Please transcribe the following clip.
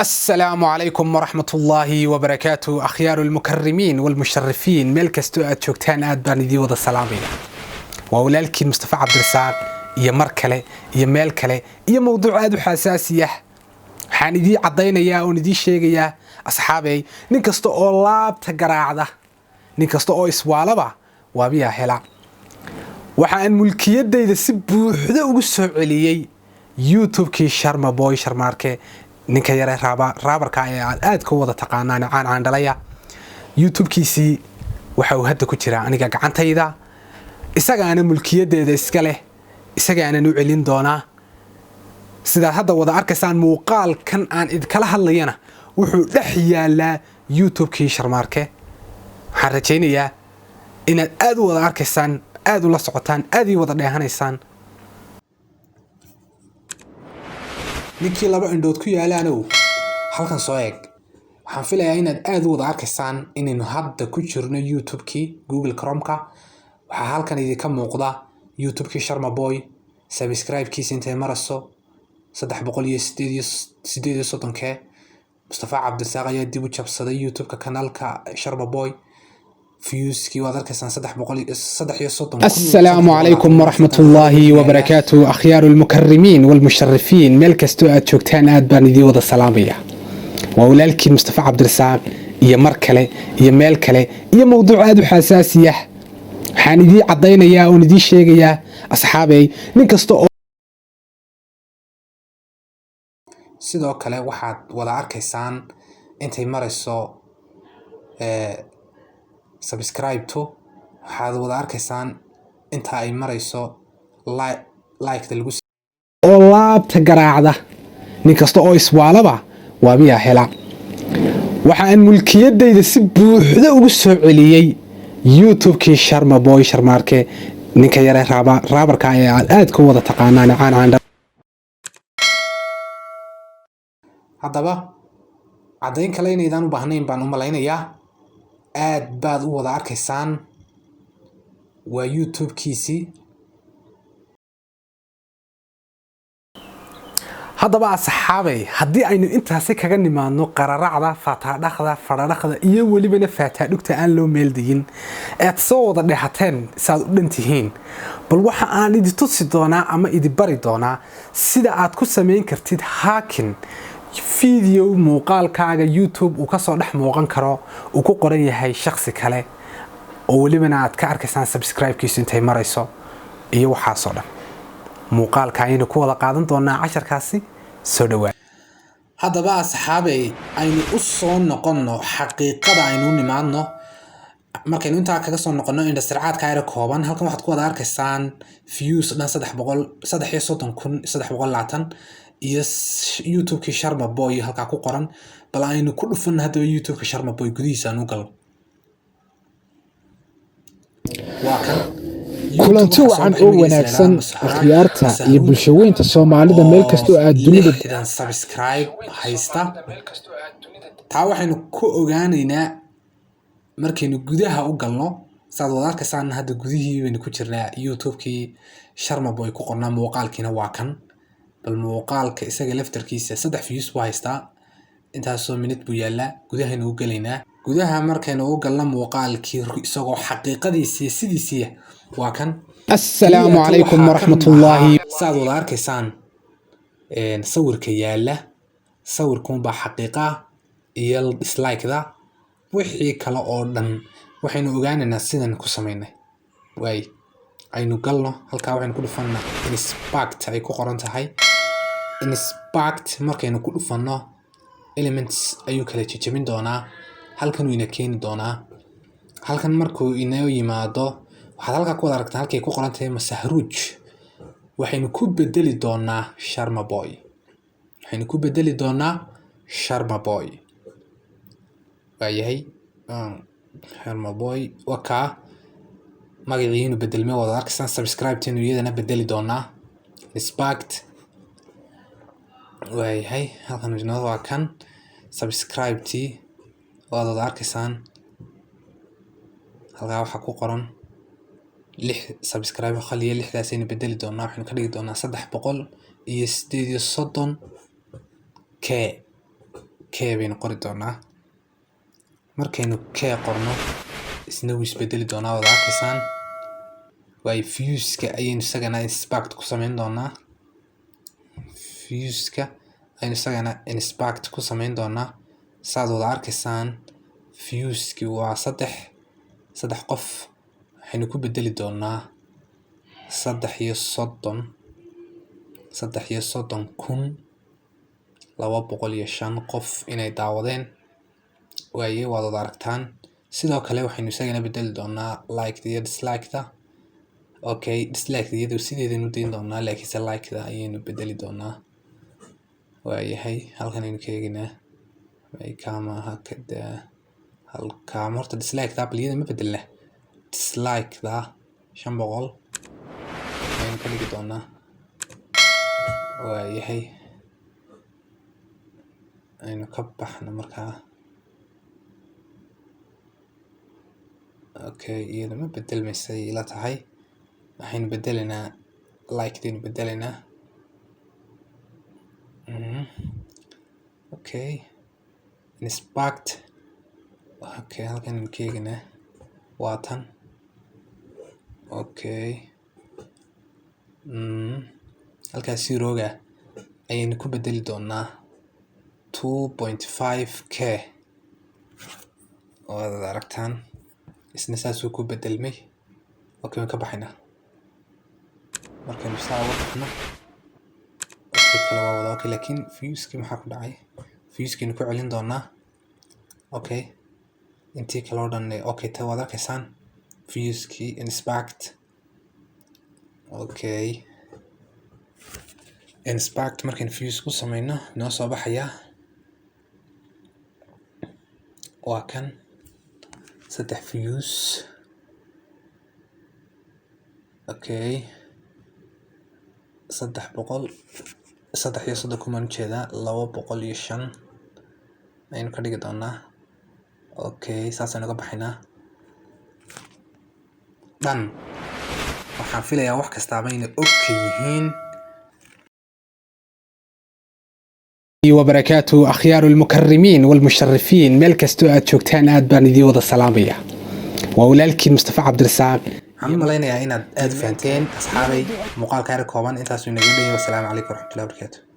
السلام عليكم ورحمة الله وبركاته أخيار المكرمين والمشرفين ميل كستو أد شوكتان أد بان دي ودا سلامية وولالكي مصطفى عبد الرزاق يا مركله يا ميل كله يا موضوع أد حساسية waxaan idii cadaynayaa oo idii sheegayaa asxaabay nin kasta oo laabta garaacda nin kasta oo iswaalaba waa biya hela waxaan mulkiyadeyda si buuxda ugu soo celiyay YouTube-kii Sharma Boy Sharmarke ninka yare raabarka aad ka wada taqaanaan caan dhalaya YouTube-kiisi waxa uu hadda ku jira aniga gacantayda isagaana mulkiyadeeda iska leh isagaana u celin doonaa sida hadda wada arkaysaan muuqaalkan aan idkala hadlayana wuxuu dhex yaalaa YouTube-kii Sharmarke waxaan rajaynayaa inaad aad u wada arkaysaan aad u la socotaan aad ii wada dheehanaysaan ninkii laba indhood ku yaalaanow halkan soo eeg waxaan filayaa inaad aad u wada arkaysaan inaynu hadda ku jirno YouTube-kii Google Chrome-ka waxaa halkan idinka muuqda YouTube-kii Sharma Boy subscribe-kiisa intay marayso 388 مصطفى عبد الرزاق ayaa dib u jabsaday YouTube-ka kanaalka Sharma Boy فيوسكي وذلك السلام عليكم ورحمة الله وبركاته أخيار المكرمين والمشرفين ميل كستو أد شوكتان أد بان دي ودا سلامية وولالكي مصطفى عبد الرزاق يا مركله يا ميل كله يا موضوع أد حساسية waxaan idii cadaynayaa oo idii sheegayaa asxaabay nin kasta oo sidoo kale waxaad wada arkaysaan intay marayso subscribe to waxaad wada arkaysaan inta ay marayso like lagu oo laabta garaacda nin kasta oo iswaalaba waa biya hela waxaan mulkiyadeyda si buuxda ugu soo celiyay YouTube-kii Sharma Boy Sharmarke ninka yare raabarka aad ka wada taqaanaan caan haddaba cadayn kale inaydaan u baahnayn baan u malaynayaa aad baad u wada arkaysaan waa YouTube-kiisi haddaba asxaabay haddii aynu intaasi kaga nimaadno qararacda faataadhaqda fadhadhaqda iyo welibana faataadhugta aan loo meeldayin aad soo wada dheehateen saad u dhantihiin bal waxa aan idin tusi doonaa ama idin bari doonaa sida aad ku samayn kartid hacking video muuqaalkaaga YouTube uu ka soo dhex muuqan karo uu ku qoran yahay shakhsi kale oo welibana aad ka arkaysaan subscribe-kiisa intay marayso iyo waxa soo dhan muuqaalka aynu ku wada qaadan doonaa casharkaasi soo dhawaad haddaba asxaabay aynu u soo noqonno xaqiiqada aynu nimaadno markaynu intaa kaga soo noqonno indhasircaadka ayra kooban halkan waxaad ku wada arkaysaan views dhan 320,320 iyo YouTube-kii Sharma Boy halka ku qoran bal aynu ku dhufan hadaba YouTube-ka Sharma Boy gudihiisa aanu gal waa kan kulanti wacan oo wanaagsan akhyaarta iyo bulshaweynta Soomaalida meel kasto aad dunida subscribe haysta taa waxaynu ku ogaanaynaa markaynu gudaha u galno saad wada arkaysaan hadda gudihii waynu ku jirnaa YouTube-kii Sharma Boy ku qornaa muuqaalkiina waa kan bal muuqaalka isaga laftarkiisa 3 views buu haystaa intaasoo minute buu yaalaa gudahaynu u galaynaa gudaha markaynu u galno muuqaalkii isagoo xaqiiqadiisa sidiisa waa kan السلام عليكم ورحمة الله saad wada arkaysaan sawirka yaala sawirkan baa xaqiiqa iyo dislike-da wixii kale oo dhan waxaynu ogaanaynaa sidan ku sameynay way aynu galno halka waxaynu ku dhufanaa inspect ay ku qoran tahay inspect markaynu ku dhufano elements ayuu kala jajabin doonaa halkan uu ina keeni doonaa halkan markuu inoo yimaado waxaad halka ku wada aragtaa halkay ku qoran tahay masahruuj waxaynu ku bedeli doonaa Sharma Boy waxaynu ku bedeli doonaa Sharma Boy waayahay Sharma Boy waka magaciinu bedelme wada arkaysaan subscribe-tiin iyadana bedeli doonaa respect waayahay halkan inoo waa kan subscribe-tii wada arkaysaan halka waxa ku qoran 6 subscribe khaliya 6daas aynu bedeli doonaa waxaan ka dhigi doonaa 338 k k baynu qori doonaa. markaynu k qorno isna wuu isbedeli doonaa wada arkaysaan. waayo fuseka ayaynu isagana inspect ku samayn doonaa. fuseka ayaynu isagana inspect ku samayn doonaa. saad wada arkaysaan fuski waa saddex qof. waxaynu ku bedeli doonaa 330,205 qof inay daawadeen. waaye waad wada aragtaan. sidoo kale waxaynu isagana bedeli doonaa liked iyo dislikeda. okay, dislikeda iyadoo sideedanu dayn doonaa, laakiinse likeda ayaynu bedeli doonaa. waayahay halkan aynu ka eegaynaa maaha kada halkaa horta dislikeda baliyada ma bedelna. dislikeda 500 ayaynu ka dhigi doonaa. waayahay aynu ka baxno markaa. okay, iyada ma bedelmaysay ila tahay. waxaynu bedelaynaa likedaynu bedelaynaa. okay, inspect. okay, halkan aynu ka eegaynaa waa tan. okay, halkaas zeroga ayaynu ku bedeli doonaa 2.5k. waad aragtaan isna saasuu ku bedelmay. okay, waan ka baxaynaa. markaynu saa uga baxno okay, kale waa wada okay, laakiin fuski maxaa ku dhacay? fuskaynu ku celin doonaa. okay, intii kale oo dhan okay, ta waad arkaysaan fuski inspect. okay, inspect markaynu fuse ku samayno noo soo baxaya waa kan 3 fuse. okay, 330 kumaan ujeedaa 205 ayaynu ka dhigi doonaa. okay, saasaynu ka baxaynaa. dhan waxaan filayaa wax kastaaba inay okay yihiin. وبركاته أخيار المكرمين والمشرفين ميل كستو أد شوكتان أد بان دي وضا سلامية وولالكي مصطفى عبد الرزاق. waxaan malaynayaa inaad aad fahanteen asxaabay muuqaalka kooban intaas uu inaga dhigay. wassalaamu calaykum waraxmatullahi wabarakaatu.